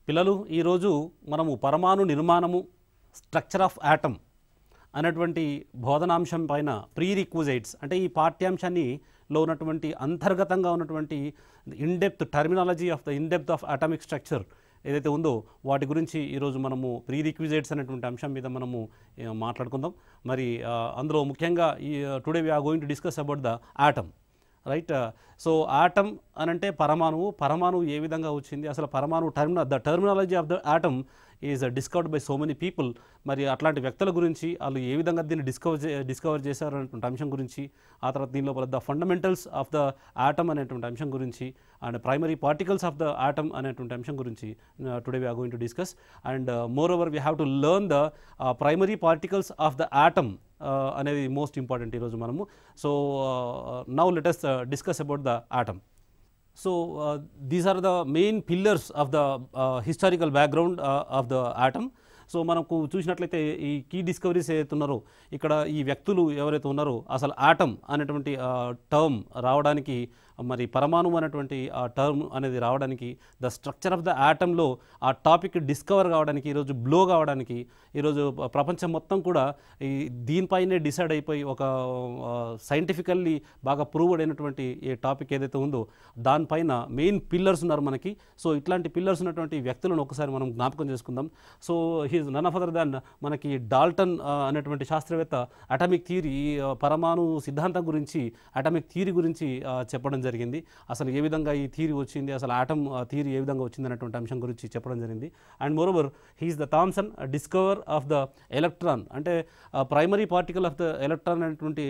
పిల్లలు ఈరోజు మనము పరమాణు నిర్మాణము స్ట్రక్చర్ ఆఫ్ యాటమ్ అనేటువంటి బోధనాంశం పైన ప్రీ రిక్విజైట్స్ అంటే ఈ పాఠ్యాంశాన్నిలో ఉన్నటువంటి అంతర్గతంగా ఉన్నటువంటి in depth terminology of the in depth of atomic structure ఏదైతే ఉందో వాటి గురించి ఈరోజు మనము ప్రీ రిక్విజైట్స్ అనేటువంటి అంశం మీద మనము మాట్లాడుకుందాం. మరి అందులో ముఖ్యంగా ఈ today we are going to discuss about the atom, right. So atom అనంటే పరమాణువు ఏ విధంగా వచ్చింది, అసలు పరమాణు the terminology of the atom is discovered by so many people. మరి అట్లాంటి వ్యక్తుల గురించి వాళ్ళు ఏ విధంగా దీన్ని డిస్కవర్ చేశారు అనేటువంటి అంశం గురించి, ఆ తర్వాత దీని లోపల the fundamentals of the atom అనేటువంటి అంశం గురించి and primary particles of the atom అనేటువంటి అంశం గురించి today we are going to discuss. And more over we have to learn the primary particles of the atom అనేది మోస్ట్ ఇంపార్టెంట్ ఈరోజు మనము. So now let us discuss about the atom. So these are the main pillars of the historical background of the atom. So మనకు చూసినట్లయితే ఈ key discoveries ఏదైతే ఉన్నారో ఇక్కడ ఈ వ్యక్తులు ఎవరైతే ఉన్నారో అసలు ఆటమ్ అనేటువంటి టర్మ్ రావడానికి, మరి పరమాణు అనేటువంటి ఆ టర్మ్ అనేది రావడానికి, ద స్ట్రక్చర్ ఆఫ్ ద ఆటంలో ఆ టాపిక్ డిస్కవర్ కావడానికి, ఈరోజు బ్లో కావడానికి, ఈరోజు ప్రపంచం మొత్తం కూడా ఈ దీనిపైనే డిసైడ్ అయిపోయి ఒక సైంటిఫికల్లీ బాగా ప్రూవ్డ్ అయినటువంటి ఈ టాపిక్ ఏదైతే ఉందో దానిపైన మెయిన్ పిల్లర్స్ ఉన్నారు మనకి. సో ఇట్లాంటి పిల్లర్స్ ఉన్నటువంటి వ్యక్తులను ఒకసారి మనం జ్ఞాపకం చేసుకుందాం. So he is none of other than మనకి డాల్టన్ అనేటువంటి శాస్త్రవేత్త అటామిక్ థియరీ, పరమాణు సిద్ధాంతం గురించి, అటామిక్ థియరీ గురించి చెప్పడం జరిగింది. అసలు ఏ విధంగా ఈ థియరీ వచ్చింది, అసలు ఆటమ్ థియరీ ఏ విధంగా వచ్చింది అనేటువంటి అంశం గురించి చెప్పడం జరిగింది. And moreover he is the Thomson discover of the electron, అంటే primary particle of the electron అనేటువంటి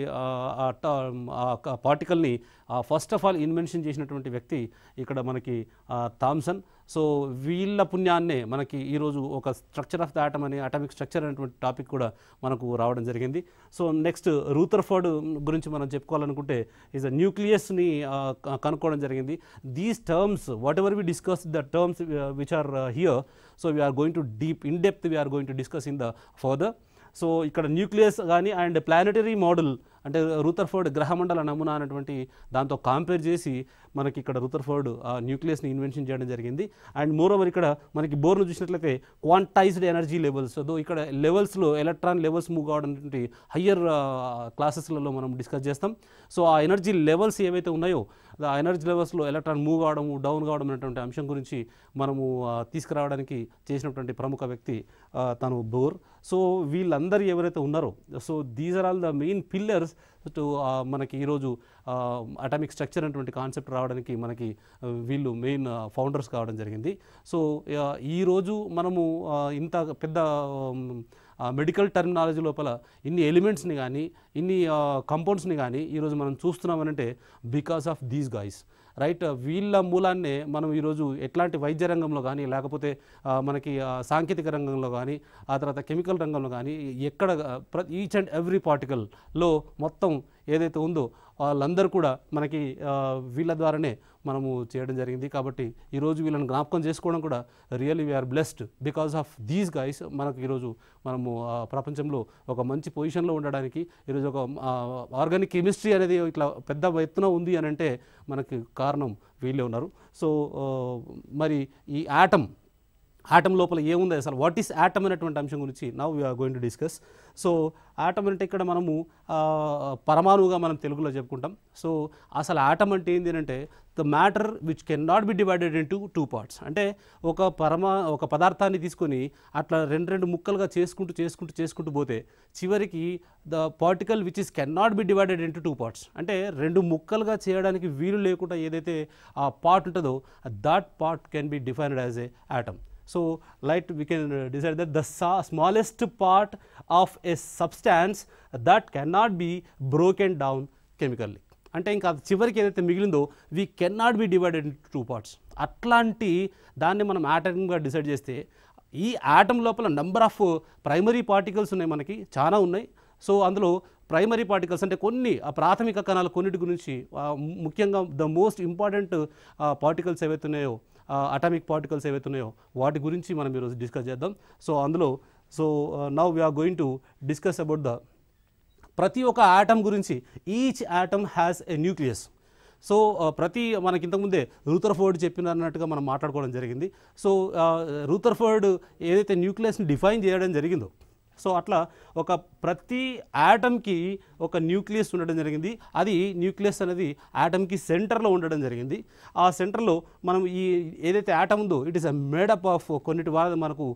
పార్టికల్ని ఫస్ట్ ఆఫ్ ఆల్ ఇన్వెన్షన్ చేసినటువంటి వ్యక్తి ఇక్కడ మనకి థామ్సన్. సో వీళ్ళ పుణ్యాన్నే మనకి ఈరోజు ఒక స్ట్రక్చర్ ఆఫ్ ద ఆటమ్ అని, అటామిక్ స్ట్రక్చర్ అనేటువంటి టాపిక్ కూడా మనకు రావడం జరిగింది. సో నెక్స్ట్ రూథర్ఫర్డ్ గురించి మనం చెప్పుకోవాలనుకుంటే ఈజ్ అ న్యూక్లియస్ని కనుక్కోవడం జరిగింది. These terms whatever we discuss the terms which are here, so we are going to in depth we are going to discuss in the further. So ఇక్కడ న్యూక్లియస్ కానీ and planetary model అంటే Rutherford గ్రహమండల నమూనా అనేటువంటి దాంతో కంపేర్ చేసి మనకి ఇక్కడ రూథర్ఫర్డ్ న్యూక్లియస్ని ఇన్వెన్షన్ చేయడం జరిగింది. అండ్ మోర్ ఓవర్ ఇక్కడ మనకి బోర్ను చూసినట్లయితే క్వాంటైజ్డ్ ఎనర్జీ లెవెల్స్, సో ఇక్కడ లెవెల్స్లో ఎలక్ట్రాన్ లెవెల్స్ మూవ్ కావడం హయ్యర్ క్లాసెస్లలో మనం డిస్కస్ చేస్తాం. సో ఆ ఎనర్జీ లెవెల్స్ ఏవైతే ఉన్నాయో ఆ ఎనర్జీ లెవెల్స్లో ఎలక్ట్రాన్ మూవ్ కావడం, డౌన్ కావడం అనేటువంటి అంశం గురించి మనము తీసుకురావడానికి చేసినటువంటి ప్రముఖ వ్యక్తి తను బోర్. సో వీళ్ళందరూ ఎవరైతే ఉన్నారో, so these are all the main pillars to మనకి ఈరోజు అటామిక్ స్ట్రక్చర్ అనేటువంటి కాన్సెప్ట్ రావడానికి మనకి వీళ్ళు మెయిన్ ఫౌండర్స్ కావడం జరిగింది. సో ఈరోజు మనము ఇంత పెద్ద మెడికల్ టర్మినాలజీ లోపల ఇన్ని ఎలిమెంట్స్ని కానీ ఇన్ని కంపౌండ్స్ని కానీ ఈరోజు మనం చూస్తున్నామనంటే because of these guys, right. వీళ్ళ మూలాన్నే మనం ఈరోజు ఎట్లాంటి వైద్య రంగంలో కానీ, లేకపోతే మనకి సాంకేతిక రంగంలో కానీ, ఆ తర్వాత కెమికల్ రంగంలో కానీ, ఎక్కడ ఈచ్ అండ్ ఎవ్రీ పార్టికల్లో మొత్తం ఏదైతే ఉందో వాళ్ళందరూ కూడా మనకి వీళ్ళ ద్వారానే మనము చేయడం జరిగింది. కాబట్టి ఈరోజు వీళ్ళని జ్ఞాపకం చేసుకోవడం కూడా really we are blessed because of these guys. మనకు ఈరోజు మనము ప్రపంచంలో ఒక మంచి పొజిషన్లో ఉండడానికి, ఈరోజు ఒక ఆర్గానిక్ కెమిస్ట్రీ అనేది ఇట్లా పెద్ద ఎత్తున ఉంది అని అంటే మనకి కారణం వీళ్ళే ఉన్నారు. సో మరి ఈ ఆటమ్ లోపల ఏముంది, అసలు వాట్ ఈస్ ఆటమ్ అనేటువంటి అంశం గురించి now we are going to discuss. So atom అంటే ఇక్కడ మనము పరమాణువుగా మనం తెలుగులో చెప్పుకుంటాం. సో అసలు ఆటమ్ అంటే ఏంటి అంటే the matter which can not be divided into two parts. అంటే ఒక పదార్థాన్ని తీసుకొని అట్లా రెండు ముక్కలుగా చేసుకుంటూ పోతే చివరికి the particle which is can not be divided into two parts, అంటే రెండు ముక్కలుగా చేయడానికి వీలు లేకుండా ఏదైతే ఆ పార్ట్ ఉంటుందో that part can be defined as a atom. So like we can decide that the smallest part of a substance that cannot be broken down chemically. అంటే ఇంకా చివరికి ఏదైతే మిగిలిందో we cannot be divided in two parts. అట్లాంటి దాన్ని మనం ఆటమ్గా decide చేస్తే ఈ ఆటమ్ లోపల నెంబర్ ఆఫ్ ప్రైమరీ పార్టికల్స్ ఉన్నాయి, మనకి చాలా ఉన్నాయి. సో అందులో ప్రైమరీ పార్టికల్స్ అంటే కొన్ని ప్రాథమిక కణాలు కొన్నిటి గురించి, ముఖ్యంగా ద మోస్ట్ ఇంపార్టెంట్ పార్టికల్స్ ఏవైతే ఉన్నాయో, అటామిక్ పార్టికల్స్ ఏవైతే ఉన్నాయో వాటి గురించి మనం ఈరోజు డిస్కస్ చేద్దాం. సో అందులో now we are going to discuss about the ప్రతి ఒక్క ఆటమ్ గురించి. Each atom has a nucleus. So ప్రతి మనకి ఇంతకుముందే రూథర్ఫోర్డ్ చెప్పినట్టుగా మనం మాట్లాడుకోవడం జరిగింది. సో రూథర్ఫోర్డ్ ఏదైతే న్యూక్లియస్ని డిఫైన్ చేయడం జరిగిందో, సో అట్లా ఒక ప్రతి యాటమ్కి ఒక న్యూక్లియస్ ఉండడం జరిగింది. అది న్యూక్లియస్ అనేది యాటమ్కి సెంటర్లో ఉండడం జరిగింది. ఆ సెంటర్లో మనం ఈ ఏదైతే యాటమ్ ఉందో it is a made up of కొన్నిటి వారు మనకు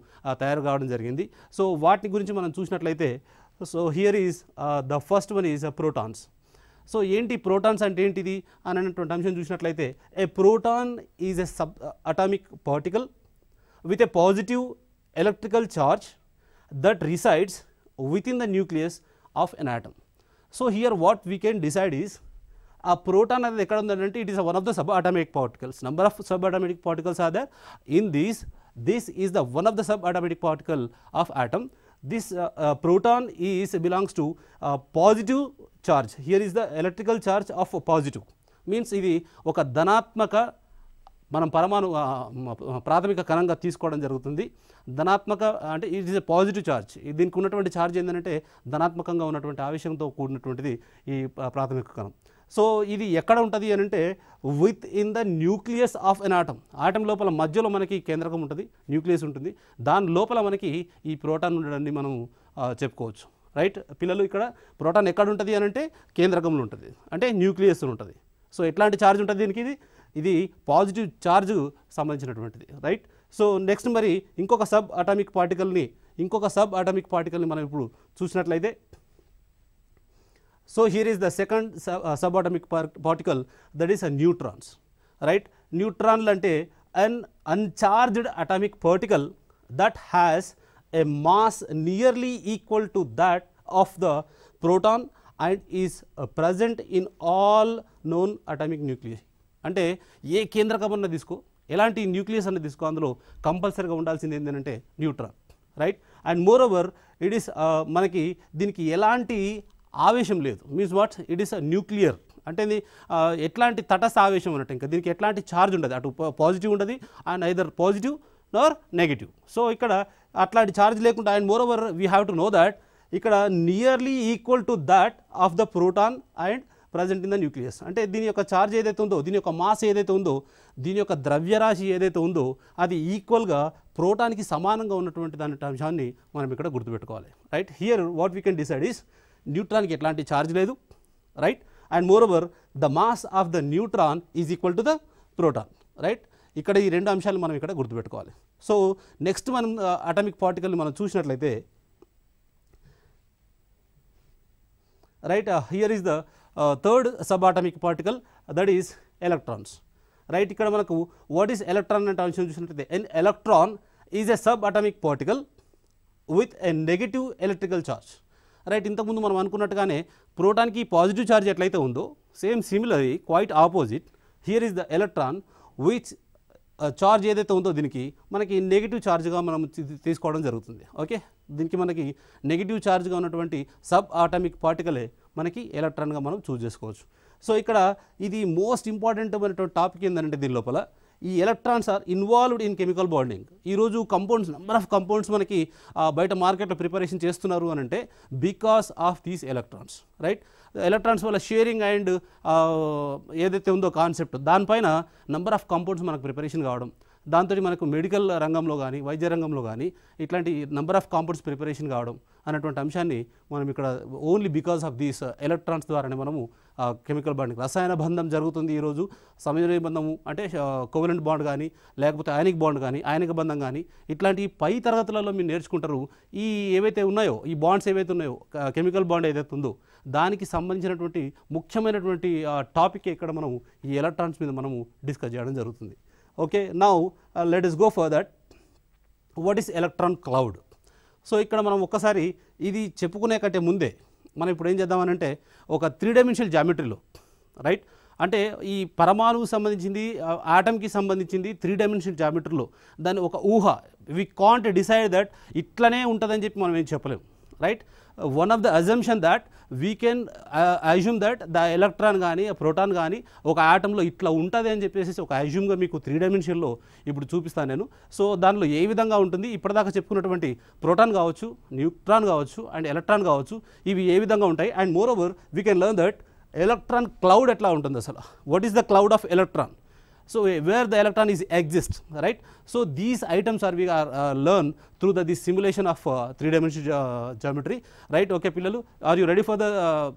తయారు కావడం జరిగింది. సో వాటి గురించి మనం చూసినట్లయితే, so here is the first one is protons. So ఏంటి ప్రోటాన్స్ అంటే ఏంటిది అని అన్నటువంటి అంశం చూసినట్లయితే, a proton is a sub atomic particle with a positive electrical charge that resides within the nucleus of an atom. So here what we can decide is, a proton అనేది ఎక్కడ ఉందంటే it is one of the subatomic particles. Number of subatomic particles are there. In this is the one of the subatomic particle of atom. This proton belongs to positive charge. Here is the electrical charge of positive. Means ఇది ఒక ధనాత్మక మనం పరమాణు ప్రాథమిక కణంగా తీసుకోవడం జరుగుతుంది. ధనాత్మక అంటే it is a positive charge. దీనికి ఉన్నటువంటి ఛార్జ్ ఏంటంటే ధనాత్మకంగా ఉన్నటువంటి ఆవేశంతో కూడినటువంటిది ఈ ప్రాథమిక కణం. సో ఇది ఎక్కడ ఉంటుంది అని అంటే with in the nucleus of an atom. Atom లోపల మధ్యలో మనకి కేంద్రకం ఉంటుంది, న్యూక్లియస్ ఉంటుంది. దాని లోపల మనకి ఈ ప్రోటాన్ ఉండడాన్ని మనం చెప్పుకోవచ్చు. రైట్ పిల్లలు, ఇక్కడ ప్రోటాన్ ఎక్కడ ఉంటుంది అని అంటే కేంద్రకంలో ఉంటుంది, అంటే న్యూక్లియస్ ఉంటుంది. సో ఎట్లాంటి ఛార్జ్ ఉంటుంది దీనికి? ఇది పాజిటివ్ ఛార్జ్ సంబంధించినటువంటిది. రైట్. సో నెక్స్ట్ మరి ఇంకొక సబ్ అటామిక్ పార్టికల్ని మనం ఇప్పుడు చూసినట్లయితే, so here is the second sub atomic particle, that is a neutrons. Right. న్యూట్రాన్లు అంటే an uncharged atomic particle that has a mass nearly equal to that of the proton and is present in all known atomic nucleus. అంటే ఏ కేంద్రకం అన్న తీసుకో, ఎలాంటి nucleus అన్న తీసుకో, అందులో కంపల్సరీగా ఉండాల్సింది ఏంటంటే neutron. Right. And more over it is మనకి దీనికి ఎలాంటి ఆవేశం లేదు. Means what, it is nuclear అంటే ఎట్లాంటి తటస్థ ఆవేశం అన్నట్టు, ఇంకా దీనికి ఎట్లాంటి ఛార్జ్ ఉండదు, అటు పాజిటివ్ ఉండదు and either positive nor negative. So ఇక్కడ అట్లాంటి ఛార్జ్ లేకుండా, and more over we have to know that ఇక్కడ nearly equal to that of the proton and present in the nucleus. అంటే దీని యొక్క ఛార్జ్ ఏదైతే ఉందో, దీని యొక్క మాస్ ఏదైతే ఉందో, దీని యొక్క ద్రవ్యరాశి ఏదైతే ఉందో అది ఈక్వల్గా ప్రోటాన్కి సమానంగా ఉన్నటువంటి దాని అంశాన్ని మనం ఇక్కడ గుర్తుపెట్టుకోవాలి. Right. Here what we can decide is, న్యూట్రాన్కి ఎట్లాంటి ఛార్జ్ లేదు. Right. And more over the mass of the neutron is equal to the proton. Right. ఇక్కడ ఈ రెండు అంశాలు మనం ఇక్కడ గుర్తుపెట్టుకోవాలి. సో నెక్స్ట్ మనం అటామిక్ పార్టికల్ని మనం చూసినట్లయితే, right, here is the third sub atomic particle, that is electrons. Right. ఇక్కడ మనకు వాట్ ఈస్ ఎలక్ట్రాన్ అంటే అంశం చూసినట్లయితే, an electron is a sub atomic particle with a negative electrical charge. Right. ఇంతకుముందు మనం అనుకున్నట్టుగానే ప్రోటాన్కి పాజిటివ్ ఛార్జ్ ఎట్లయితే ఉందో, same similarly quite opposite here is the electron which charge ఏదైతే ఉందో దీనికి మనకి నెగిటివ్ ఛార్జ్గా మనం తీసుకోవడం జరుగుతుంది. ఓకే. దీనికి మనకి నెగిటివ్ ఛార్జ్గా ఉన్నటువంటి సబ్ ఆటమిక్ పార్టికలే మనకి ఎలక్ట్రాన్గా మనం చూస్ చేసుకోవచ్చు. సో ఇక్కడ ఇది మోస్ట్ ఇంపార్టెంట్ అయినటువంటి టాపిక్ ఏంటంటే, దీని లోపల ఈ electrons are involved in chemical bonding. ఈరోజు కంపౌండ్స్, నెంబర్ ఆఫ్ కంపౌండ్స్ మనకి బయట మార్కెట్లో ప్రిపరేషన్ చేస్తున్నారు అని అంటే because of these electrons. Right. Electrons వల్ల షేరింగ్ అండ్ ఏదైతే ఉందో కాన్సెప్ట్, దానిపైన నెంబర్ ఆఫ్ కంపౌండ్స్ మనకు ప్రిపరేషన్ కావడం, దాంతో మనకు మెడికల్ రంగంలో కానీ వైద్య రంగంలో కానీ ఇట్లాంటి నెంబర్ ఆఫ్ కాంపౌండ్స్ ప్రిపరేషన్ కావడం అన్నటువంటి అంశాన్ని మనం ఇక్కడ only because of these electrons ద్వారానే మనము కెమికల్ బాండింగ్, రసాయన బంధం జరుగుతుంది ఈరోజు. సమన్వయ బంధము అంటే కోవలెంట్ బాండ్ కానీ, లేకపోతే అయానిక్ బాండ్ కానీ, అయానిక బంధం కానీ, ఇట్లాంటి పై తరగతులలో మీరు నేర్చుకుంటారు. ఈ ఏవైతే ఉన్నాయో, ఈ బాండ్స్ ఏవైతే ఉన్నాయో, కెమికల్ బాండ్ ఏదైతే ఉందో దానికి సంబంధించినటువంటి ముఖ్యమైనటువంటి టాపిక్ ఇక్కడ మనం ఈ ఎలక్ట్రాన్స్ మీద మనము డిస్కస్ చేయడం జరుగుతుంది. Okay. Now let us go for that. What is electron cloud? So ఇక్కడ మనం ఒక్కసారి ఇది చెప్పుకునే కంటే ముందే మనం ఇప్పుడు ఏం చేద్దామనంటే, ఒక 3 డైమెన్షనల్ జామెట్రీలో, రైట్, అంటే ఈ పరమాణువుకు సంబంధించింది, ఆటమ్కి సంబంధించింది 3 డైమెన్షనల్ జామెట్రీలో దాన్ని ఒక ఊహ, వి కాంట్ డిసైడ్ దట్ ఇట్లనే ఉంటుందని చెప్పి మనం ఏం చెప్పలేము. Right. One of the assumption that we can assume that the electron కానీ ప్రోటాన్ కానీ ఒక ఆటంలో ఇట్లా ఉంటుంది అని చెప్పేసి ఒక అజ్యూమ్గా మీకు 3 డైమెన్షన్లో ఇప్పుడు చూపిస్తాను నేను. సో దానిలో ఏ విధంగా ఉంటుంది, ఇప్పటిదాకా చెప్పుకున్నటువంటి ప్రోటాన్ కావచ్చు, న్యూట్రాన్ కావచ్చు అండ్ ఎలక్ట్రాన్ కావచ్చు, ఇవి ఏ విధంగా ఉంటాయి. And more over we can learn that electron cloud ఎట్లా ఉంటుంది అసలు, what is the cloud of electron, so where the electron is exists, right? So these items are we are learn through the this simulation of three-dimensional geometry, right? Okay pillalu, are you ready for the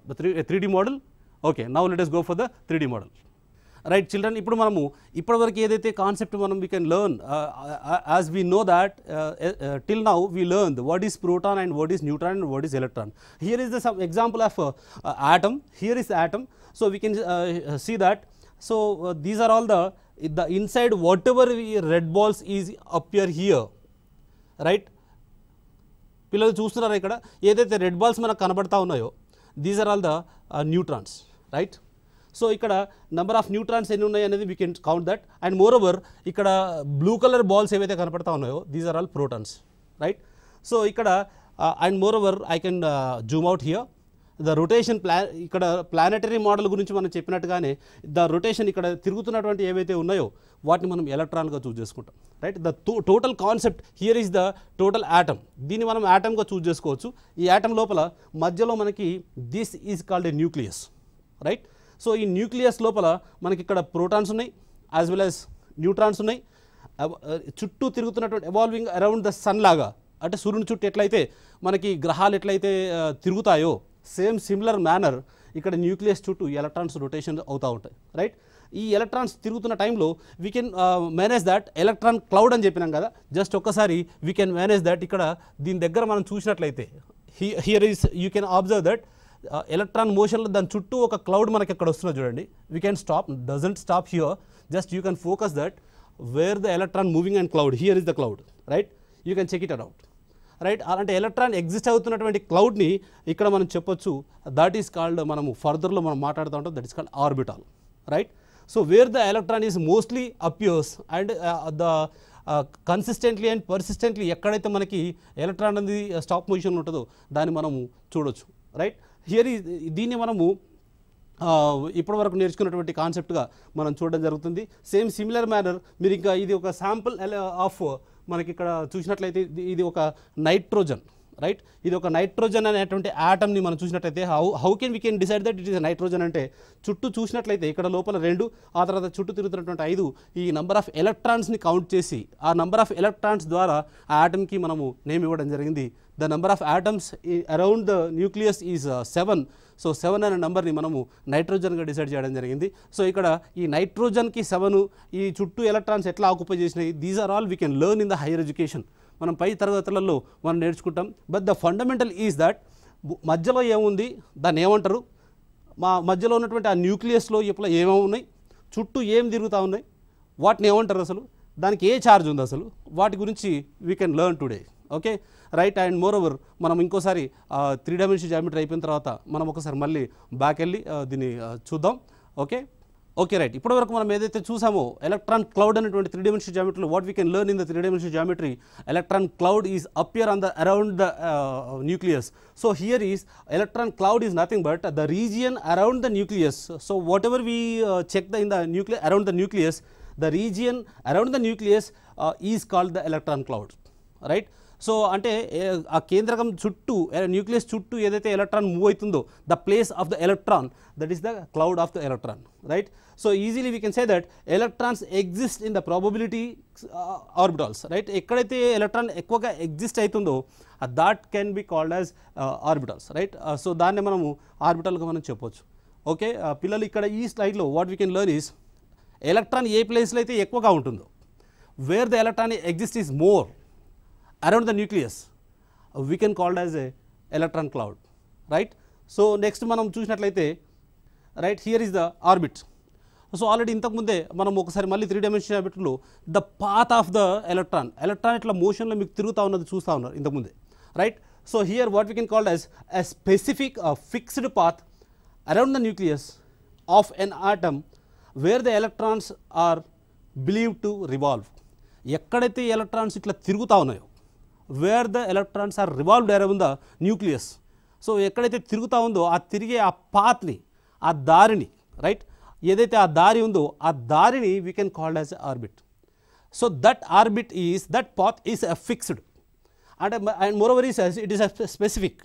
3D model? Okay, now let us go for the 3D model, right children. ఇప్పుడు మనము ఇప్పటివరకు ఏదైతే concept మనం we can learn as we know that till now we learned what is proton and what is neutron and what is electron. Here is the some example of atom. Here is the atom, so we can see that. So these are all the inside whatever red balls is appear here, right? పిల్లలు చూస్తున్నారా ఇక్కడ ఏదైతే red balls మనకు కనబడతా ఉన్నాయో these are all the neutrons, right? So ఇక్కడ number of neutrons ఎన్ని ఉన్నాయి అనేది we can count that. And more over ఇక్కడ బ్లూ కలర్ బాల్స్ ఏవైతే కనపడతా ఉన్నాయో these are all protons, right? So ఇక్కడ and more over I can zoom out here the rotation ఇక్కడ ప్లానెటరీ మోడల్ గురించి మనం చెప్పినట్టుగానే ద రొటేషన్ ఇక్కడ తిరుగుతున్నటువంటి ఏవైతే ఉన్నాయో వాటిని మనం ఎలక్ట్రాన్గా చూస్ చేసుకుంటాం, right? The total concept here is the total atom. దీన్ని మనం యాటమ్గా చూస్ చేసుకోవచ్చు. ఈ యాటమ్ లోపల మధ్యలో మనకి this is called a nucleus, right? So ఈ న్యూక్లియస్ లోపల మనకి ఇక్కడ ప్రోటాన్స్ ఉన్నాయి యాజ్ వెల్ యాజ్ న్యూట్రాన్స్ ఉన్నాయి. చుట్టూ తిరుగుతున్నటువంటి ఎవాల్వింగ్ అరౌండ్ ద సన్ లాగా, అంటే సూర్యుని చుట్టూ ఎట్లయితే మనకి గ్రహాలు ఎట్లయితే తిరుగుతాయో సేమ్ సిమిలర్ మేనర్ ఇక్కడ న్యూక్లియస్ చుట్టూ ఎలక్ట్రాన్స్ రొటేషన్ అవుతూ ఉంటాయి, రైట్? ఈ ఎలక్ట్రాన్స్ తిరుగుతున్న టైంలో we can manage that electron cloud అని చెప్పినాం కదా. జస్ట్ ఒక్కసారి వీ కెన్ మేనేజ్ దట్. ఇక్కడ దీని దగ్గర మనం చూసినట్లయితే here is you can observe that electron మోషన్లో దాని చుట్టూ ఒక క్లౌడ్ మనకి ఎక్కడ వస్తుందో చూడండి. We can stop, doesn't stop here, just you can focus that where the electron moving and cloud, here is the cloud, right? You can check it out, right? అలాంటి electron exist అవుతున్నటువంటి క్లౌడ్ని ఇక్కడ మనం చెప్పొచ్చు దట్ ఈస్ కాల్డ్, మనము ఫర్దర్లో మనం మాట్లాడుతూ ఉంటాం, that is called orbital, right? So where the electron is mostly appears and the consistently and persistently ఎక్కడైతే మనకి ఎలక్ట్రాన్ అనేది స్టాప్ పొజిషన్లో ఉంటుందో దాన్ని మనము చూడొచ్చు, రైట్? హియర్ దీన్ని మనము ఇప్పటివరకు నేర్చుకున్నటువంటి కాన్సెప్ట్గా మనం చూడడం జరుగుతుంది. సేమ్ సిమిలర్ మేనర్ మీరు ఇంకా ఇది ఒక శాంపుల్ ఆఫ్ మనకి ఇక్కడ చూసినట్లయితే ఇది ఒక నైట్రోజన్, రైట్? ఇది ఒక నైట్రోజన్ అనేటువంటి యాటమ్ని మనం చూసినట్లయితే how can we can decide that it is nitrogen అంటే చుట్టూ చూసినట్లయితే ఇక్కడ లోపల 2, ఆ తర్వాత చుట్టూ తిరుగుతున్నటువంటి 5, ఈ నంబర్ ఆఫ్ ఎలక్ట్రాన్స్ని కౌంట్ చేసి ఆ నంబర్ ఆఫ్ ఎలక్ట్రాన్స్ ద్వారా ఆ యాటమ్కి మనము నేమ్ ఇవ్వడం జరిగింది. The number of atoms around the nucleus is 7. So 7 అనే నెంబర్ని మనము నైట్రోజన్గా డిసైడ్ చేయడం జరిగింది. సో ఇక్కడ ఈ నైట్రోజన్కి 7, ఈ చుట్టూ ఎలక్ట్రాన్స్ ఎట్లా ఆక్యుపై చేసినాయి, these are all we can learn in the higher education. మనం పై తరగతులలో మనం నేర్చుకుంటాం. But the fundamental is that మధ్యలో ఏముంది దాన్ని ఏమంటారు, మా మధ్యలో ఉన్నటువంటి ఆ న్యూక్లియస్లో ఇప్పుడు ఏమేమి ఉన్నాయి, చుట్టూ ఏం తిరుగుతూ ఉన్నాయి, వాటిని ఏమంటారు, అసలు దానికి ఏ ఛార్జ్ ఉంది, అసలు వాటి గురించి we can learn today, okay, right? And more over మనం ఇంకోసారి 3 డైమెన్షన్ జామెట్రీ అయిపోయిన తర్వాత మనం ఒకసారి మళ్ళీ బ్యాక్ వెళ్ళి దీన్ని చూద్దాం, ఓకే? Okay, right. ఇప్పటివరకు మనం ఏదైతే చూసామో ఎలక్ట్రాన్ క్లౌడ్ అనేటువంటి 3 డైమెన్షన్ జామెట్రీలో what we can learn in the 3 dimension geometry, electron cloud is appear on the around the nucleus. So here is electron cloud is nothing but the region around the nucleus. So whatever we check in the nucleus, around the nucleus, the region around the nucleus is called the electron cloud, right? So అంటే ఆ కేంద్రకం చుట్టూ nucleus చుట్టూ ఏదైతే electron move అవుతుందో the place of the electron, that is the cloud of the electron, right? So easily we can say that electrons exist in the probability orbitals, right? ఎక్కడైతే electron ఎక్కువగా exist అవుతుందో that can be called as orbitals, right? So దాన్ని మనము ఆర్బిటాల్గా మనం చెప్పొచ్చు, okay? పిల్లలు ఇక్కడ ఈ స్లైడ్లో what we can learn is electron ఏ ప్లేస్లో అయితే ఎక్కువగా ఉంటుందో, where the electron exist is more around the nucleus, we can call it as a electron cloud, right? So next మనం చూసినట్లయితే, right, here is the orbit. So already ఇంతకుముందే మనం ఒకసారి మళ్ళీ 3 డైమెన్షన్ ఆర్బిట్లో the path of the electron ఇట్లా మోషన్లో మీకు తిరుగుతూ ఉన్నది చూస్తూ ఉన్నారు ఇంతకుముందే, right? So here what we can call as a specific fixed path around the nucleus of an atom where the electrons are believed to revolve. ఎక్కడైతే ఎలక్ట్రాన్స్ ఇట్లా తిరుగుతూ ఉన్నాయో, where the electrons are revolved around the nucleus. So ఎక్కడైతే తిరుగుతూ ఉందో ఆ తిరిగే ఆ పాత్ని, ఆ దారిని, రైట్, ఏదైతే ఆ దారి ఉందో ఆ దారిని we can called as orbit. So that orbit is, that path is fixed అంటే, and more over is it is specific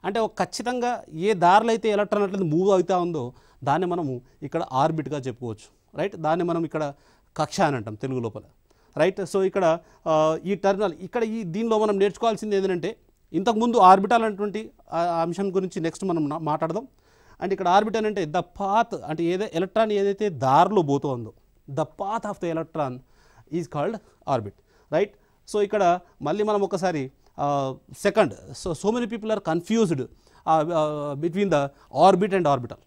అంటే ఒక ఖచ్చితంగా ఏ దారిలో అయితే ఎలక్ట్రాన్ అట్లా మూవ్ అవుతూ ఉందో దాన్ని మనము ఇక్కడ ఆర్బిట్గా చెప్పుకోవచ్చు, రైట్. దాన్ని మనం ఇక్కడ కక్ష అని అంటాం తెలుగు లోపల, రైట్. సో ఇక్కడ ఈ టర్మినల్ ఇక్కడ దీనిలో మనం నేర్చుకోవాల్సింది ఏంటంటే, ఇంతకుముందు ఆర్బిటాల్ అనేటువంటి అంశం గురించి నెక్స్ట్ మనం మాట్లాడదాం. అండ్ ఇక్కడ ఆర్బిటల్ అంటే ద పాత్, అంటే ఎలక్ట్రాన్ ఏదైతే దారిలో పోతుందో, the path of the electron is called orbit, right. So ఇక్కడ మళ్ళీ మనం ఒకసారి second, so many people are confused between the orbit and orbital.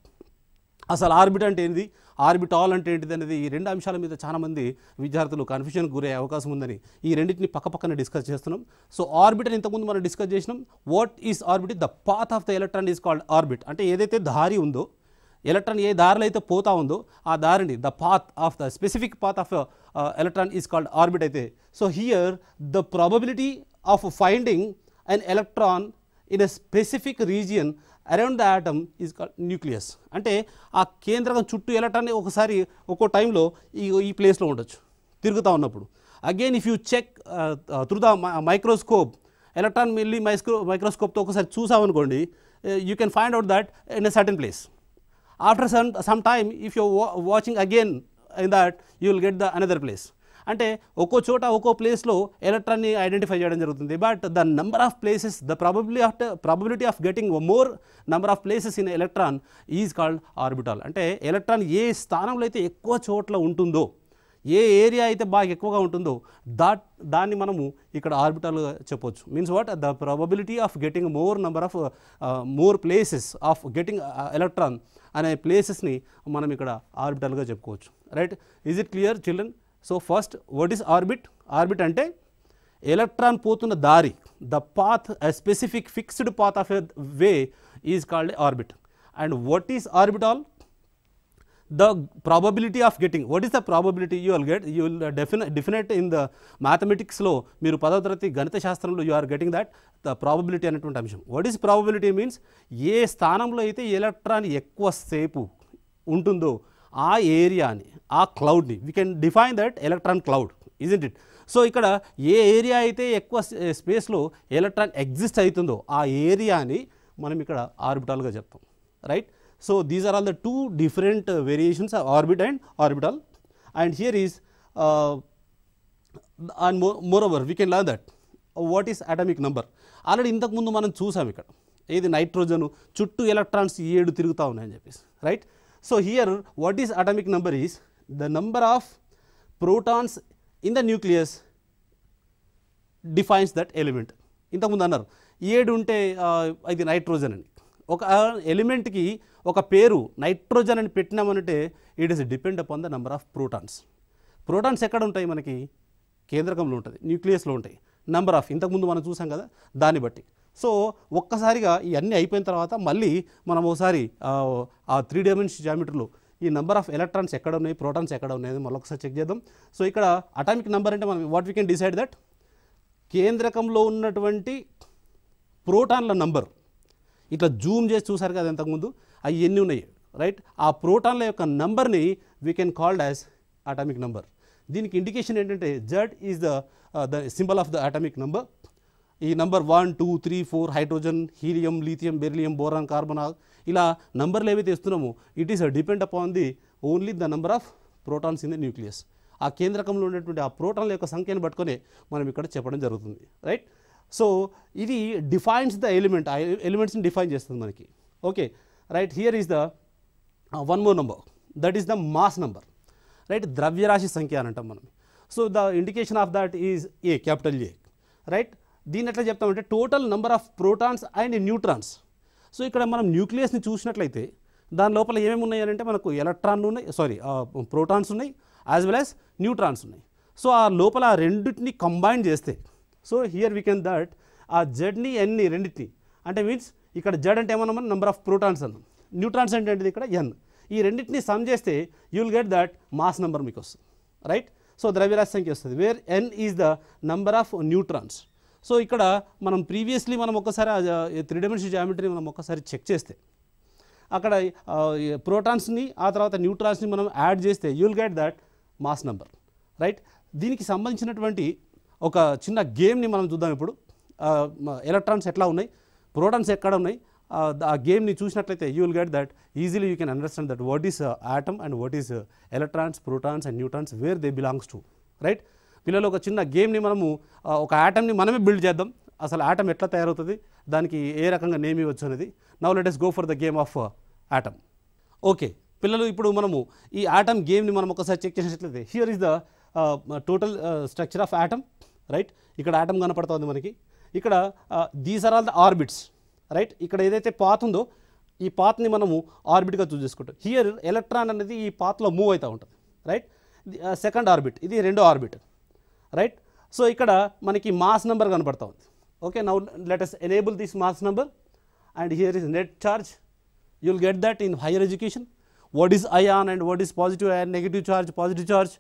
అసలు ఆర్బిట్ అంటే ఏంటి, ఆర్బిటాల్ అంటే ఏంటిది అనేది ఈ రెండు అంశాల మీద చాలామంది విద్యార్థులు కన్ఫ్యూజన్కి గురే అవకాశం ఉందని ఈ రెండింటిని పక్కపక్కన డిస్కస్ చేస్తున్నాం. సో ఆర్బిట్ అని ఇంతకుముందు మనం డిస్కస్ చేసినాం. What is orbit? The path of the electron is called orbit. అంటే ఏదైతే దారి ఉందో, ఎలక్ట్రాన్ ఏ దారిలో అయితే పోతా ఉందో ఆ దారిని the path of the specific path of electron is called orbit అయితే, so here the probability of finding an electron in a specific region around the atom is called nucleus. అంటే ఆ కేంద్రకం చుట్టూ ఎలక్ట్రాన్ ఒకసారి ఒక్కో టైంలో ఈ ప్లేస్లో ఉండొచ్చు తిరుగుతూ ఉన్నప్పుడు. Again if you check through the microscope, electron మళ్ళీ మైక్రోస్కోప్తో ఒకసారి చూసామనుకోండి, you can find out that in a certain place. After some time if you are watching again in that you will get the another place. అంటే ఒక్కో చోట ఒక్కో ప్లేస్లో ఎలక్ట్రాన్ని identify చేయడం జరుగుతుంది. But the number of places, the probability of getting more number of places in electron is called orbital. అంటే electron ఏ స్థానంలో అయితే ఎక్కువ చోట్ల ఉంటుందో, ఏ ఏరియా అయితే బాగా ఎక్కువగా ఉంటుందో దాన్ని మనము ఇక్కడ ఆర్బిటాల్గా చెప్పవచ్చు. Means what? The probability of getting more places of getting electron అనే ప్లేసెస్ని మనం ఇక్కడ ఆర్బిటాల్గా చెప్పుకోవచ్చు, right. Is it clear children? So first, what is orbit? Orbit అంటే ఎలక్ట్రాన్ పోతున్న దారి, the path, a specific fixed path of a way is called orbit. And what is orbital? The probability of getting, what is the probability you will definite in the mathematics లో, మీరు 10వ తరగతి గణిత శాస్త్రంలో you are getting that the probability అనేటువంటి అంశం. what is probability means, ఏ స్థానంలో అయితే ఎలక్ట్రాన్ ఎక్కువ సేపు ఉంటుందో ఆ ఏరియాని, ఆ క్లౌడ్ని we can define that electron cloud, isn't it? So ఇక్కడ ఏ ఏరియా అయితే ఎక్కువ స్పేస్లో ఎలక్ట్రాన్ ఎగ్జిస్ట్ అవుతుందో ఆ ఏరియాని మనం ఇక్కడ ఆర్బిటాల్గా చెప్తాం, right. So these are all the two different variations of orbit and orbital, and here is and moreover we can learn that what is atomic number. Already ఇంతకు ముందు మనం చూసాం ఇక్కడ, ఏది నైట్రోజన్ చుట్టూ ఎలక్ట్రాన్స్ 7 తిరుగుతూ ఉన్నాయని చెప్పేసి, right. So here what is atomic number is the number of protons in the nucleus defines that element. ఇంతకుముందు అన్నారు 7 ఉంటే ఇది నైట్రోజన్ అని. ఒక ఎలిమెంట్కి ఒక పేరు నైట్రోజన్ అని పెట్టినామనంటే it is depend upon the number of protons. Protons ఎక్కడ ఉంటాయి? మనకి కేంద్రకంలో ఉంటుంది, న్యూక్లియస్లో ఉంటాయి. నెంబర్ ఆఫ్ ఇంతకుముందు మనం చూసాం కదా, దాన్ని బట్టి. సో ఒక్కసారిగా ఇవన్నీ అయిపోయిన తర్వాత మళ్ళీ మనం ఒకసారి ఆ 3 డైమెన్షన్ జామెట్రీలో ఈ నెంబర్ ఆఫ్ ఎలక్ట్రాన్స్ ఎక్కడ ఉన్నాయి, ప్రోటాన్స్ ఎక్కడ ఉన్నాయి మళ్ళీ ఒకసారి చెక్ చేద్దాం. సో ఇక్కడ అటామిక్ నెంబర్ అంటే మనం what we can decide that కేంద్రకంలో ఉన్నటువంటి ప్రోటాన్ల నంబర్. ఇట్లా జూమ్ చేసి చూసారు కదా ఇంతకుముందు, అవి ఎన్ని ఉన్నాయి, రైట్. ఆ ప్రోటాన్ల యొక్క నంబర్ని we can called as atomic number. దీనికి ఇండికేషన్ ఏంటంటే Z is the symbol of the atomic number. ఈ number 1, 2, 3, 4 hydrogen, helium, lithium, beryllium, boron, carbon, ఇలా నంబర్లు ఏవైతే ఇస్తున్నామో it is depend upon the only the number of protons in the nucleus. ఆ కేంద్రకంలో ఉన్నటువంటి ఆ ప్రోటాన్ల యొక్క సంఖ్యను పట్టుకొని మనం ఇక్కడ చెప్పడం జరుగుతుంది, రైట్. సో ఇది డిఫైన్స్ ద ఎలిమెంట్, ఆ ఎలిమెంట్స్ని డిఫైన్ చేస్తుంది మనకి, okay, right. Here is the one more number, that is the mass number, right. ద్రవ్యరాశి సంఖ్య అని అంటాం మనం. So the indication of that is A, capital A, right. దీన్ని ఎట్లా చెప్తామంటే total number of protons and neutrons. So ఇక్కడ మనం న్యూక్లియస్ని చూసినట్లయితే దాని లోపల ఏమేమి ఉన్నాయంటే మనకు ఎలక్ట్రాన్లు ఉన్నాయి, ప్రోటాన్స్ ఉన్నాయి, యాజ్ వెల్ యాజ్ న్యూట్రాన్స్ ఉన్నాయి. సో ఆ లోపల ఆ రెండింటిని కంబైన్ చేస్తే, so here we can that ఆ జెడ్ని ఎన్ని రెండింటిని, అంటే మీన్స్ ఇక్కడ జెడ్ అంటే ఏమన్నా నెంబర్ ఆఫ్ ప్రోటాన్స్ అన్నాం, న్యూట్రాన్స్ అంటే ఏంటిది ఇక్కడ ఎన్. ఈ రెండింటిని సమ్ చేస్తే you will get that mass number మీకు వస్తుంది, రైట్. సో ద్రవ్యరాశి సంఖ్య వస్తుంది, where N is the number of neutrons. So ఇక్కడ మనం ప్రీవియస్లీ మనం ఒక్కసారి 3 డైమెన్షన్ జామెట్రీ మనం ఒక్కసారి చెక్ చేస్తే అక్కడ ప్రోటాన్స్ని ఆ తర్వాత న్యూట్రాన్స్ని మనం యాడ్ చేస్తే you will get that mass number, right. దీనికి సంబంధించినటువంటి ఒక చిన్న గేమ్ని మనం చూద్దాం ఇప్పుడు. ఎలక్ట్రాన్స్ ఎట్లా ఉన్నాయి, ప్రోటాన్స్ ఎక్కడ ఉన్నాయి, ఆ గేమ్ని చూసినట్లయితే you will get that easily you can understand that what is atom and what is electrons, protons and neutrons, where they belongs to. Right, పిల్లలు ఒక చిన్న గేమ్ని మనము ఒక ఆటమ్ని మనమే బిల్డ్ చేద్దాం. అసలు ఆటమ్ ఎట్లా తయారవుతుంది, దానికి ఏ రకంగా నేమ్ ఇవ్వచ్చు అనేది. Now let us go for the game of atom. Okay పిల్లలు, ఇప్పుడు మనము ఈ ఆటమ్ గేమ్ని మనం ఒకసారి చెక్ చేసినట్లయితే here is the total structure of atom. Right, ఇక్కడ ఆటమ్ కనపడుతుంది మనకి. ఇక్కడ these are all the orbits. Right, ఇక్కడ ఏదైతే పాత్ ఉందో ఈ పాత్ని మనము ఆర్బిట్గా చూస్ చేసుకుంటాం. హియర్ ఎలక్ట్రాన్ అనేది ఈ పాత్లో మూవ్ అవుతూ ఉంటుంది. రైట్, సెకండ్ ఆర్బిట్, ఇది రెండో ఆర్బిట్. రైట్, సో ఇక్కడ మనకి మాస్ నెంబర్ కనపడతా ఉంది. Okay, now let us enable this mass number and here is net charge. You will get that in higher education. What is ion and what is positive ion, negative charge, positive charge.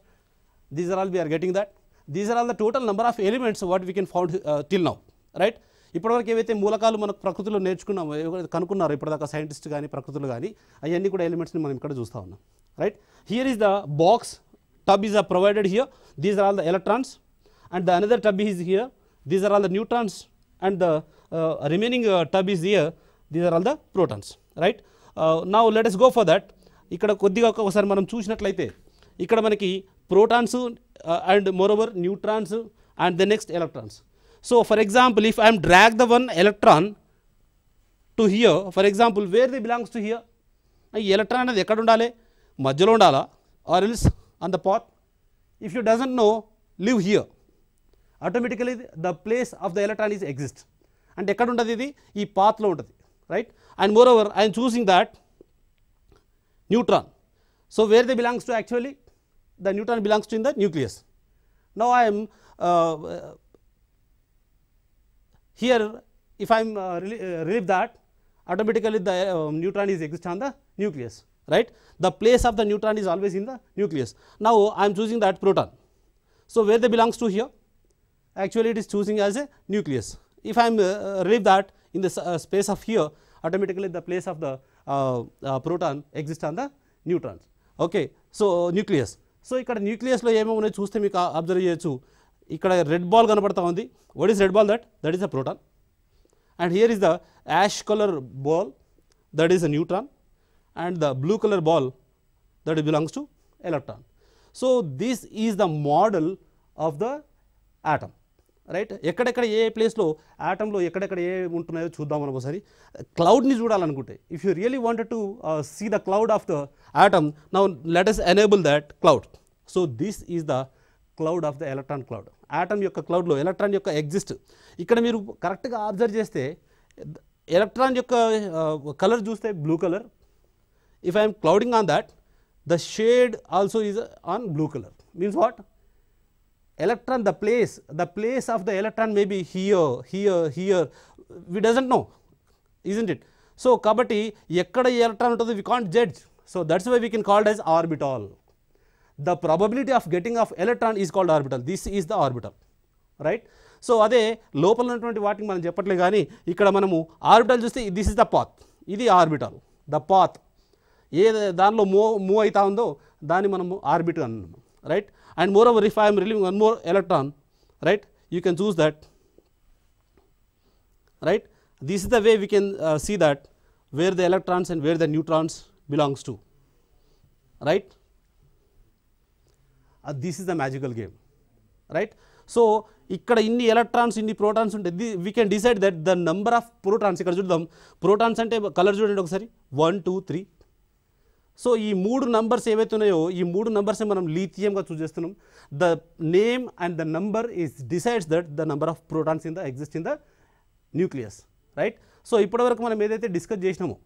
These are all we are getting that. These are all the total number of elements what we can found till now. Right, ఇప్పటివరకు ఏవైతే మూలకాలు మనకు ప్రకృతిలో నేర్చుకున్నామో, కనుక్కున్నారు ఇప్పటిదాకా scientist కానీ ప్రకృతులు కానీ, అవన్నీ కూడా ఎలిమెంట్స్ని మనం ఇక్కడ చూస్తూ ఉన్నాం. Right, here is the box, tub is provided here. These are all the electrons and the another tub is here. These are all the neutrons and the remaining tub is here. These are all the protons. Right, now let us go for that. ఇక్కడ కొద్దిగా ఒకసారి మనం చూసినట్లయితే ఇక్కడ మనకి protons and moreover neutrons and the next electrons. So for example if I'm drag the one electron to hear, for example wear the belongs to hear. ఈ electron అనేది ఎక్కడ ఉండాలి, మధ్యలో ఉండాలా, or else on the path. If you doesn't know, live here. Automatically the place of the electron is exist. And ekkada untadi idi ee path lo untadi. Right, and moreover I am choosing that neutron. So where they belongs to, actually the neutron belongs to in the nucleus. Now I am here, if I am relieve that, automatically the neutron is exist on the nucleus. Right, the place of the neutron is always in the nucleus. Now I am choosing that proton. So where they belongs to here, actually it is choosing as a nucleus. If I am relieve that in the space of here, automatically the place of the proton exists on the neutrons. Okay, so nucleus. So ఇక్కడ nucleus లో ఏమేమి ఉన్నాయో చూస్తే మీకు observe చేయొచ్చు. ఇక్కడ red ball కనపడతా ఉంది. What is red ball? That is a proton. And here is the ash colour ball, that is a neutron. And the blue color ball, that belongs to electron. So this is the model of the atom. Right, ఎక్కడెక్కడ ఏ ప్లేస్లో ఆటంలో ఎక్కడెక్కడ ఏ ఉంటున్నాయో చూద్దాం మనం ఒకసారి. క్లౌడ్ని చూడాలనుకుంటే, if you really wanted to see the cloud of the atom, now let us enable that cloud. So this is the cloud of the electron cloud. Atom యొక్క క్లౌడ్లో electron యొక్క ఎగ్జిస్ట్. ఇక్కడ మీరు కరెక్ట్గా అబ్జర్వ్ చేస్తే ఎలక్ట్రాన్ యొక్క colour చూస్తే blue colour. If I am clouding on that, the shade also is on blue color. Means what? Electron, the place of the electron may be here, here, here. We doesn't know, isn't it? So kabatti ekkada electron untundo we can't judge. So that's why we can call it as orbital. The probability of getting of electron is called orbital. This is the orbital. Right? So అదే లోపల ఉన్నటువంటి వాటిని మనం చెప్పట్లే కానీ ఇక్కడ మనము orbital చూస్తే దిస్ ఇస్ ద పాత్. ఇది ఆర్బిటల్, ద పాత్. ఏ దానిలో మూవ్ అవుతా ఉందో దాన్ని మనము ఆర్బిట్ అన్నాము. Right, and more over if I'm relieving one more electron, right, you can choose that. Right, this is the way we can see that where the electrons and where the neutrons belongs to. Right, this is the magical game. Right, so ఇక్కడ ఇన్ని electrons ఇన్ని protons ఉంటాయి. We can decide that the number of protons. ఇక్కడ చూద్దాం, protons అంటే colour చూడండి ఒకసారి, 1 2 3. So ఈ 3 నంబర్స్ ఏవైతే ఉన్నాయో ఈ 3 నంబర్స్ మనం లీథియంగా చూస్ చేస్తున్నాం. The name and the number is decides that the number of protons in the exist in the nucleus. Right, so ఇప్పటివరకు మనం ఏదైతే డిస్కస్ చేసినామో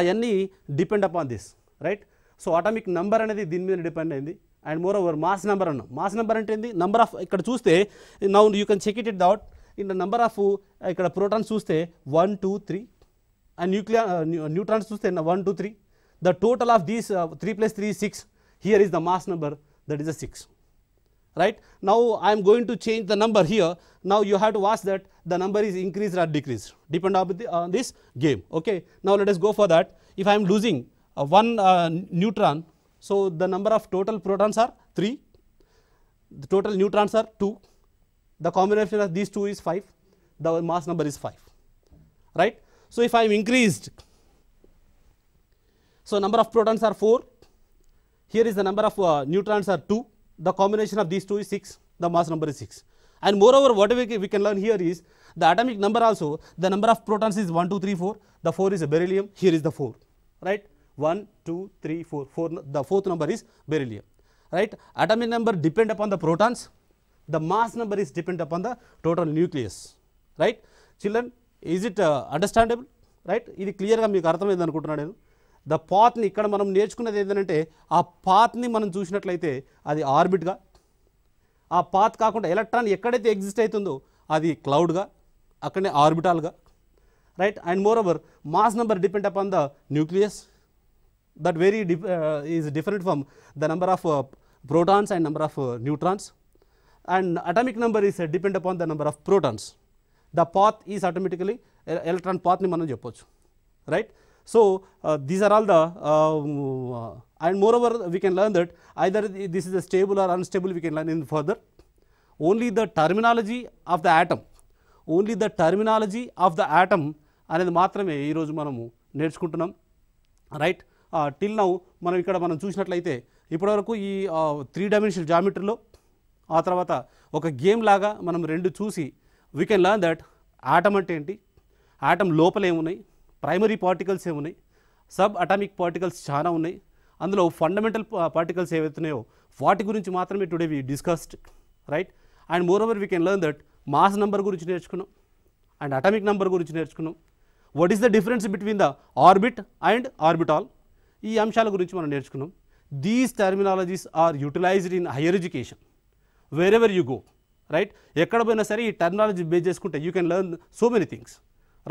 అవన్నీ depend upon this. Right, so atomic number అనేది దీని మీద డిపెండ్ అయింది. And more over mass number అన్నాం. మాస్ నెంబర్ అంటే ఏంది? నంబర్ ఆఫ్, ఇక్కడ చూస్తే now you can check it out in the number of, ఇక్కడ ప్రోటాన్స్ చూస్తే 1 2 3 అండ్ న్యూట్రాన్స్ చూస్తే 1 2 3. The total of these 3 plus 3 is 6. Here is the mass number, that is a 6. Right, now I am going to change the number here. Now you have to watch that the number is increased or decreased depend on this game. Okay, now let us go for that. If I am losing one neutron, so the number of total protons are 3, the total neutrons are 2, the combination of these two is 5, the mass number is 5. Right, So if I am increased, so number of protons are 4, here is the number of neutrons are 2, the combination of these two is 6, the mass number is 6. And moreover, whatever we can learn here is the atomic number also, the number of protons is 1, 2, 3, 4, the 4 is a beryllium, here is the 4, right? 1, 2, 3, 4, 4, the fourth number is beryllium, right? Atomic number depend upon the protons, the mass number is depend upon the total nucleus, right? Children, is it understandable, right? ఇది క్లియర్గా మీకు అర్థమైంది అనుకుంటున్నాను నేను. The పాత్ని ఇక్కడ మనం నేర్చుకున్నది ఏంటంటే ఆ పాత్ని మనం చూసినట్లయితే అది ఆర్బిట్గా, ఆ పాత్ కాకుండా ఎలక్ట్రాన్ ఎక్కడైతే ఎగ్జిస్ట్ అవుతుందో అది క్లౌడ్గా, అక్కడనే ఆర్బిటాల్గా, right? And more over mass number depend upon the nucleus, that very is different from the number of protons and number of neutrons, and atomic number is depend upon the number of protons. The path is automatically electron path ni manam cheppochu, right? So these are all the and moreover we can learn that either this is a stable or unstable, we can learn in further. Only the terminology of the atom, only the terminology of the atom అనేది మాత్రమే ఈరోజు మనము నేర్చుకుంటున్నాం, right? Till now మనం ఇక్కడ మనం చూసినట్లయితే ఇప్పటివరకు ఈ 3 డైమెన్షనల్ జామెట్రీలో ఆ తర్వాత ఒక గేమ్ లాగా మనం రెండు చూసి we can learn that atom అంటే ఏంటి, ఆటమ్ లోపల ఏమున్నాయి, ప్రైమరీ పార్టికల్స్ ఏమున్నాయి, సబ్ అటామిక్ పార్టికల్స్ చాలా ఉన్నాయి, అందులో ఫండమెంటల్ పార్టికల్స్ ఏవైతున్నాయో వాటి గురించి మాత్రమే today we discussed, right? And more over we can learn that mass number గురించి నేర్చుకున్నాం అండ్ అటామిక్ నెంబర్ గురించి నేర్చుకున్నాం. What is the difference between the orbit and orbital, ఈ అంశాల గురించి మనం నేర్చుకున్నాం. These terminologies are utilized in higher education wear ever you go, right? ఎక్కడ పోయినా సరే ఈ టర్మినాలజీ బేస్ చేసుకుంటే you can learn so many things,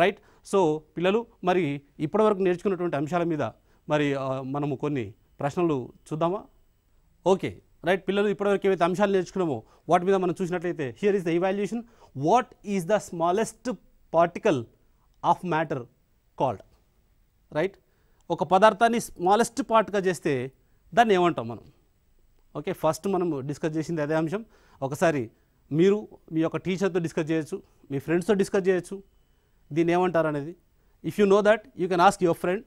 right? So పిల్లలు మరి ఇప్పటివరకు నేర్చుకున్నటువంటి అంశాల మీద మరి మనము కొన్ని ప్రశ్నలు చూద్దామా? Okay, right. పిల్లలు ఇప్పటివరకు ఏవైతే అంశాలు నేర్చుకున్నామో వాటి మీద మనం చూసినట్లయితే here is the evaluation. What is the smallest particle of matter called, right? ఒక పదార్థాన్ని స్మాలెస్ట్ పార్ట్గా చేస్తే దాన్ని ఏమంటాం మనం? ఓకే, ఫస్ట్ మనం డిస్కస్ చేసింది అదే అంశం. ఒకసారి మీరు మీ యొక్క టీచర్తో డిస్కస్ చేయొచ్చు, మీ ఫ్రెండ్స్తో డిస్కస్ చేయొచ్చు, దీన్ని ఏమంటారు అనేది. If you know that you can ask your friend,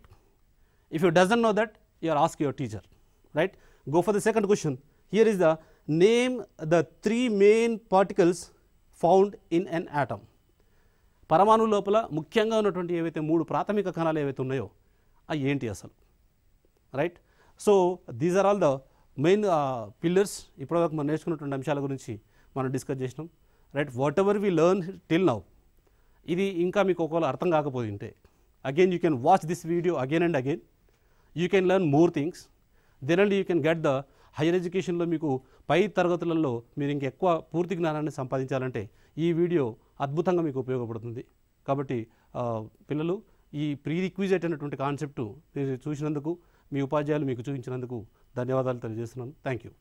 if you doesn't know that you are ask your teacher, right? Go for the second question. Here is the name the 3 main particles found in an atom. పరమాణు లోపల ముఖ్యంగా ఉన్నటువంటి ఏవైతే 3 ప్రాథమిక కణాలు ఏవైతే ఉన్నాయో అవి ఏంటి అసలు, right? So these are all the main pillars. ఇప్పటివరకు మనం నేర్చుకున్నటువంటి అంశాల గురించి మనం డిస్కస్ చేసినాం, right? What ever we learn till now, ఇది ఇంకా మీకు ఒకవేళ అర్థం కాకపోయింటే again you can watch this video again and again, you can learn more things, then and you can get the higher ఎడ్యుకేషన్లో మీకు పై తరగతులలో మీరు ఇంకెక్కువ పూర్తి జ్ఞానాన్ని సంపాదించాలంటే ఈ వీడియో అద్భుతంగా మీకు ఉపయోగపడుతుంది. కాబట్టి పిల్లలు ఈ ప్రీ రిక్విజిట్ అనేటువంటి కాన్సెప్టు మీరు చూసినందుకు, మీ ఉపాధ్యాయులు మీకు చూపించినందుకు ధన్యవాదాలు తెలియజేస్తున్నాను. Thank you.